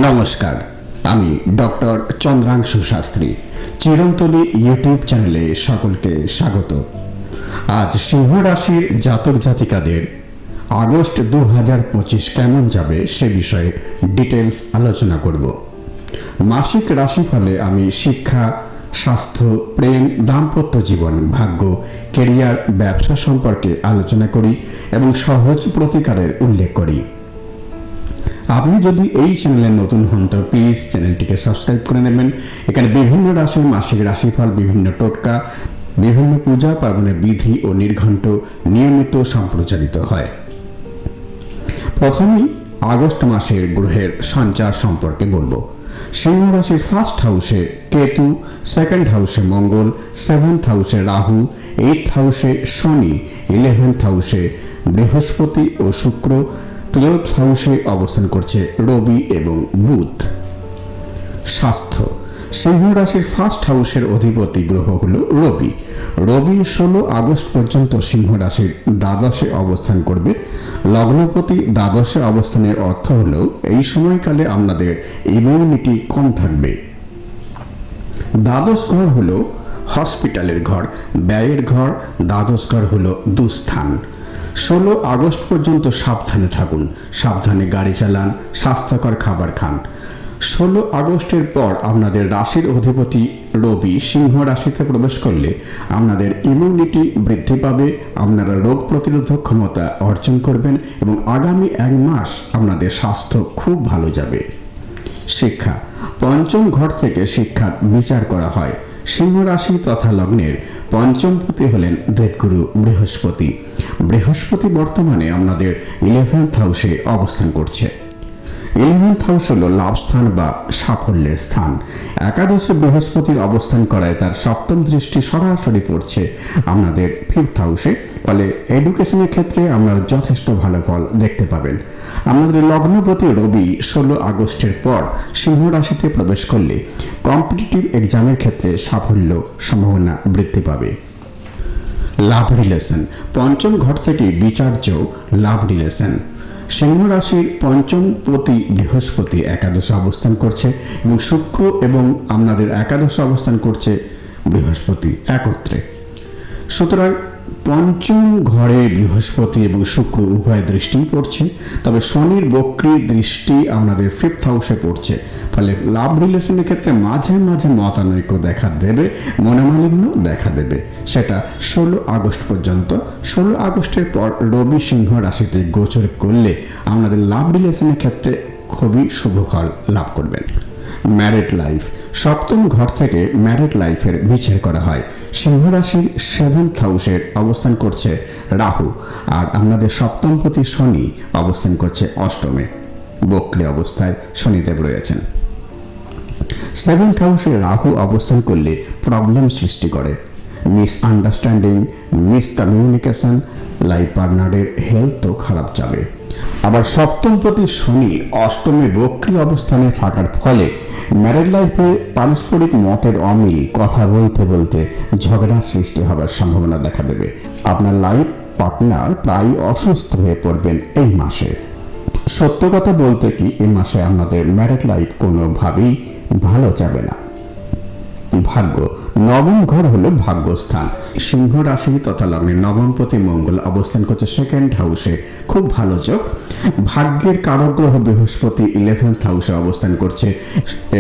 নমস্কার, আমি doctor চন্দ্রাংশু Shastri. চিরন্তনী YouTube চ্যানেলে সকলকে স্বাগত। আজ সিংহ রাশির জাতক জাতিকাদের আগস্ট 2025 কেমন যাবে সে বিষয়ে ডিটেলস আলোচনা করব। মাসিক রাশিফলে আমি শিক্ষা, স্বাস্থ্য, প্রেম, দাম্পত্য জীবন, ভাগ্য, কেরিয়ার, ব্যবসা সম্পর্কে আলোচনা করি এবং সহজ প্রতিকারের উল্লেখ করি। আপনি যদি এই চ্যানেলে নতুন হন তো প্লিজ চ্যানেলটিকে সাবস্ক্রাইব করে নেবেন। এখানে বিভিন্ন রাশির মাসিক রাশিফল, বিভিন্ন টোটকা, বিভিন্ন পূজা পার্বণের বিধি ও নির্ঘণ্ট নিয়মিত সম্প্রচারিত হয়। প্রথমেই আগস্ট মাসের গ্রহের সঞ্চার সম্পর্কে বলবো। সিংহ রাশির ফার্স্ট হাউসে কেতু, সেকেন্ড হাউসে মঙ্গল, সেভেন্থ হাউসে রাহু, এইথ হাউসে শনি, 11th হাউসে বৃহস্পতি ও শুক্র, 12th হাউসে অবস্থান করছে রবি এবং বুধ। স্বাস্থ্য, সিংহ রাশির ফার্স্ট হাউসের অধিপতি গ্রহ হলো রবি। রবি 16 আগস্ট পর্যন্ত সিংহ রাশির দ্বাদশে অবস্থান করবে। লগ্নপতি দ্বাদশে অবস্থানের অর্থ হলো এই সময়কালে আপনাদের ইমিউনিটি কম থাকবে। দ্বাদশ ঘর হলো হসপিটালের ঘর, ব্যয়ের ঘর। দ্বাদশ ঘর হলো দুস্থান। 16 আগস্ট পর্যন্ত সাবধানে থাকুন, সাবধানে গাড়ি চালান, স্বাস্থ্যকর খাবার খান। 16 আগস্টের পর আপনাদের রাশির অধিপতি রবি সিংহ রাশিতে প্রবেশ করলে আপনাদের ইমিউনিটি বৃদ্ধি পাবে, আপনারা রোগ প্রতিরোধক ক্ষমতা অর্জন করবেন এবং আগামী 1 মাস আপনাদের স্বাস্থ্য খুব ভালো যাবে। শিক্ষা, পঞ্চম ঘর থেকে শিক্ষার বিচার করা হয়। সিংহ রাশি তথা লগ্নের পঞ্চমপতি হলেন দেবগুরু বৃহস্পতি। বৃহস্পতি বর্তমানে আপনাদের 11th হাউসে অবস্থান করছে। 11th হাউস হল লাভস্থান বা সাফল্যের স্থান। একাদশে বৃহস্পতির অবস্থান করায় তার সপ্তম দৃষ্টি সরাসরি পড়ছে আপনাদের 5th হাউসে। ফলে এডুকেশনের ক্ষেত্রে আপনারা যথেষ্ট ভালো ফল দেখতে পাবেন। আমাদের লগ্নপতি রবি 16 আগস্টের পর সিংহ রাশিতে প্রবেশ করলে কম্পিটিটিভ এক্সামের ক্ষেত্রে সাফল্য সম্ভাবনা বৃদ্ধি পাবে। লাভ রিলেশন, পঞ্চম ঘর থেকে বিচার্য লাভ রিলেশন। সিংহ রাশির পঞ্চমপতি বৃহস্পতি একাদশে অবস্থান করছে এবং শুক্র এবং আপনাদের একাদশে অবস্থান করছে বৃহস্পতি একত্রে। সুতরাং পঞ্চম ঘরে বৃহস্পতি এবং শুক্র উভয় দৃষ্টি পড়ছে, তবে শনির বক্রী দৃষ্টি আপনাদের 5th হাউসে পড়ছে। ফলে লাভ রিলেশনের ক্ষেত্রে মাঝে মাঝে মতানৈক্য দেখা দেবে, মনোমালিন্য দেখা দেবে। সেটা 16 আগস্ট পর্যন্ত। 16 আগস্টের পর রবি সিংহ রাশিতে গোচর করলে আপনাদের লাভ রিলেশনের ক্ষেত্রে খুবই শুভ ফল লাভ করবেন। ম্যারিড লাইফ, সপ্তম ঘর থেকে ম্যারিড লাইফের বিচার করা হয়। সিংহ রাশির 7th হাউসের অবস্থান করছে রাহু, আর আপনাদের সপ্তমপতি শনি অবস্থান করছে অষ্টমে। বক্রী অবস্থায় শনিদেব রয়েছেন। 7th হাউসে রাহু অবস্থান করলে প্রবলেম সৃষ্টি করে, মিসআন্ডারস্ট্যান্ডিং, মিসকমিউনিকেশন, লাইফ পার্টনারের হেলথও খারাপ যাবে। আবার সপ্তমপতি শনি অষ্টমে বক্রী অবস্থানে থাকার ফলে ম্যারেড লাইফে পারস্পরিক মতের অমিল, কথা বলতে বলতে ঝগড়া সৃষ্টি হবার সম্ভাবনা দেখা দেবে। আপনার লাইফ পার্টনার প্রায় অসুস্থ হয়ে পড়বেন এই মাসে। সত্য কথা বলতে কি এই মাসে আপনাদের ম্যারেড লাইফ কোনোভাবেই ভালো যাবে না। ভাগ্য, নবম ঘর হলো ভাগ্যস্থান। সিংহ রাশি তথা লগ্নের নবমপতি মঙ্গল অবস্থান করছে 2nd হাউসে, খুব ভালো যোগ। ভাগ্যের কারক গ্রহ বৃহস্পতি 11th হাউসে অবস্থান করছে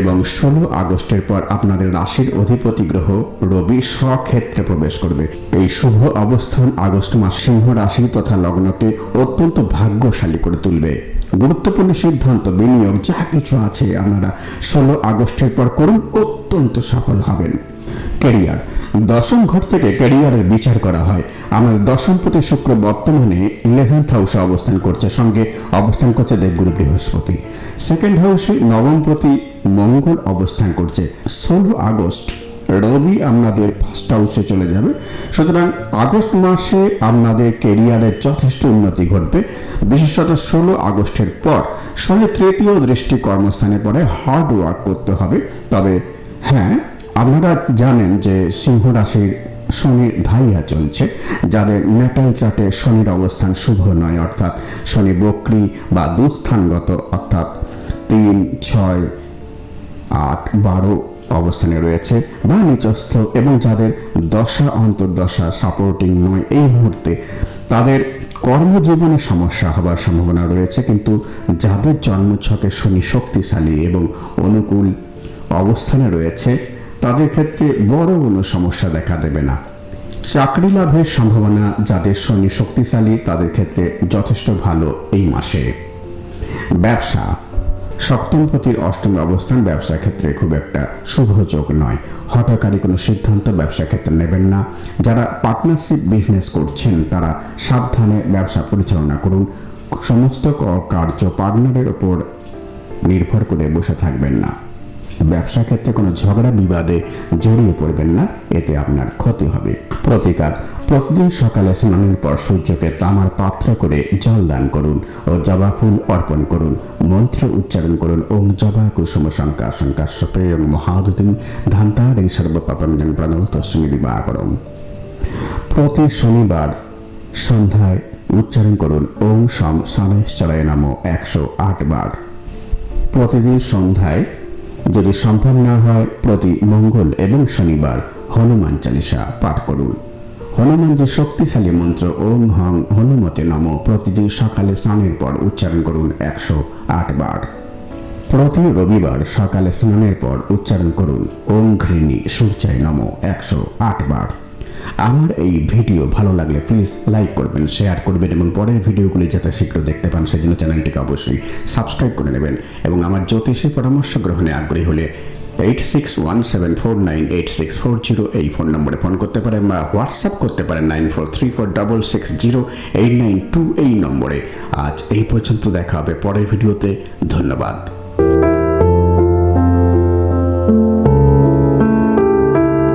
এবং 16 আগস্টের পর আপনাদের রাশির অধিপতি গ্রহ রবি স্বক্ষেত্রে প্রবেশ করবে। এই শুভ অবস্থান আগস্ট মাস সিংহ রাশি তথা লগ্নকে অত্যন্ত ভাগ্যশালী করে তুলবে। গুরুত্বপূর্ণ সিদ্ধান্ত, বিনিয়োগ যা কিছু আছে আপনারা 16 আগস্টের পর করুন, অত্যন্ত সফল হবেন। ক্যারিয়ার, দশম ঘর থেকে ক্যারিয়ারের বিচার করা হয়। আমাদের দশমপতি শুক্র বর্তমানে 11th হাউসে অবস্থান করছে, সঙ্গে অবস্থান করছে দেবগুরু বৃহস্পতি। 2nd হাউসে নবমপতি মঙ্গল অবস্থান করছে। 16 আগস্ট রবি আপনাদের 1st হাউসে চলে যাবে। সুতরাং আগস্ট মাসে আপনাদের ক্যারিয়ারের যথেষ্ট উন্নতি ঘটবে। বিশেষত 16 আগস্টের পর শনির 3য় দৃষ্টি কর্মস্থানে পড়ে, হার্ড ওয়ার্ক করতে হবে। তবে হ্যাঁ, আপনারা জানেন যে সিংহ রাশির শনির ধাইয়া চলছে। যাদের মেটাল চার্টে শনির অবস্থান শুভ নয়, অর্থাৎ শনি বক্রী বা দুস্থানগত, অর্থাৎ 3, 6, 8, 12 অবস্থানে রয়েছে বা নিচস্থ এবং যাদের দশা অন্তর্দশা সাপোর্টিং নয় এই মুহূর্তে তাদের কর্মজীবনে সমস্যা হবার সম্ভাবনা রয়েছে, কিন্তু যাদের জন্মছকে শনি শক্তিশালী এবং অনুকূল অবস্থানে রয়েছে তাদের ক্ষেত্রে বড় কোনো সমস্যা দেখা দেবে না। চাকরি লাভের সম্ভাবনা যাদের শনি শক্তিশালী তাদের ক্ষেত্রে যথেষ্ট ভালো এই মাসে। ব্যবসা, সপ্তমপতির অষ্টমে অবস্থান ব্যবসার ক্ষেত্রে খুব একটা শুভযোগ নয়। হঠকারী কোনো সিদ্ধান্ত ব্যবসার ক্ষেত্রে নেবেন না। যারা পার্টনারশিপ বিজনেস করছেন তারা সাবধানে ব্যবসা পরিচালনা করুন। সমস্ত কার্য পার্টনারের ওপর নির্ভর করে বসে থাকবেন না। ব্যবসা ক্ষেত্রে কোনো ঝগড়া বিবাদে জড়িয়ে পড়বেন না, এতে আপনার ক্ষতি হবে। প্রতিকার, প্রতিদিন সকালে স্নানের পর সূর্যকে তামার পাত্রে করে জল দান করুন ও জবা ফুল অর্পণ করুন। মন্ত্র উচ্চারণ করুন ওং জবা কুসুম শঙ্কা শঙ্কাশ্বপেয়ং মহাদুতিং ধান্তারিং সর্বপাপঞ্জং প্রণতস্মি দিবাকরম। প্রতি শনিবার সন্ধ্যায় উচ্চারণ করুন ওং শম শনেশ্বরায় নমঃ 108 বার। প্রতিদিন সন্ধ্যায় যদি সম্ভব না হয় প্রতি মঙ্গল এবং শনিবার হনুমান চালিসা পাঠ করুন। হনুমানজির শক্তিশালী মন্ত্র ওং হং হনুমতে নমঃ প্রতিদিন সকালে স্নানের পর উচ্চারণ করুন 108 বার। প্রতি রবিবার সকালে স্নানের পর উচ্চারণ করুন ওং ঘৃণী সূর্যায় নমঃ 108 বার। আমার এই ভিডিও ভালো লাগলে প্লিজ লাইক করবেন, শেয়ার করবেন এবং পরের ভিডিওগুলি যাতে শীঘ্র দেখতে পান সেজন্য চ্যানেলটিকে অবশ্যই সাবস্ক্রাইব করে নেবেন এবং আমার জ্যোতিষী পরামর্শ গ্রহণে আগ্রহী হলে 8617498640 এই ফোন নম্বরে ফোন করতে পারেন বা হোয়াটসঅ্যাপ করতে পারেন 9434660892 এই নম্বরে। আজ এই পর্যন্ত, দেখা হবে পরের ভিডিওতে। ধন্যবাদ।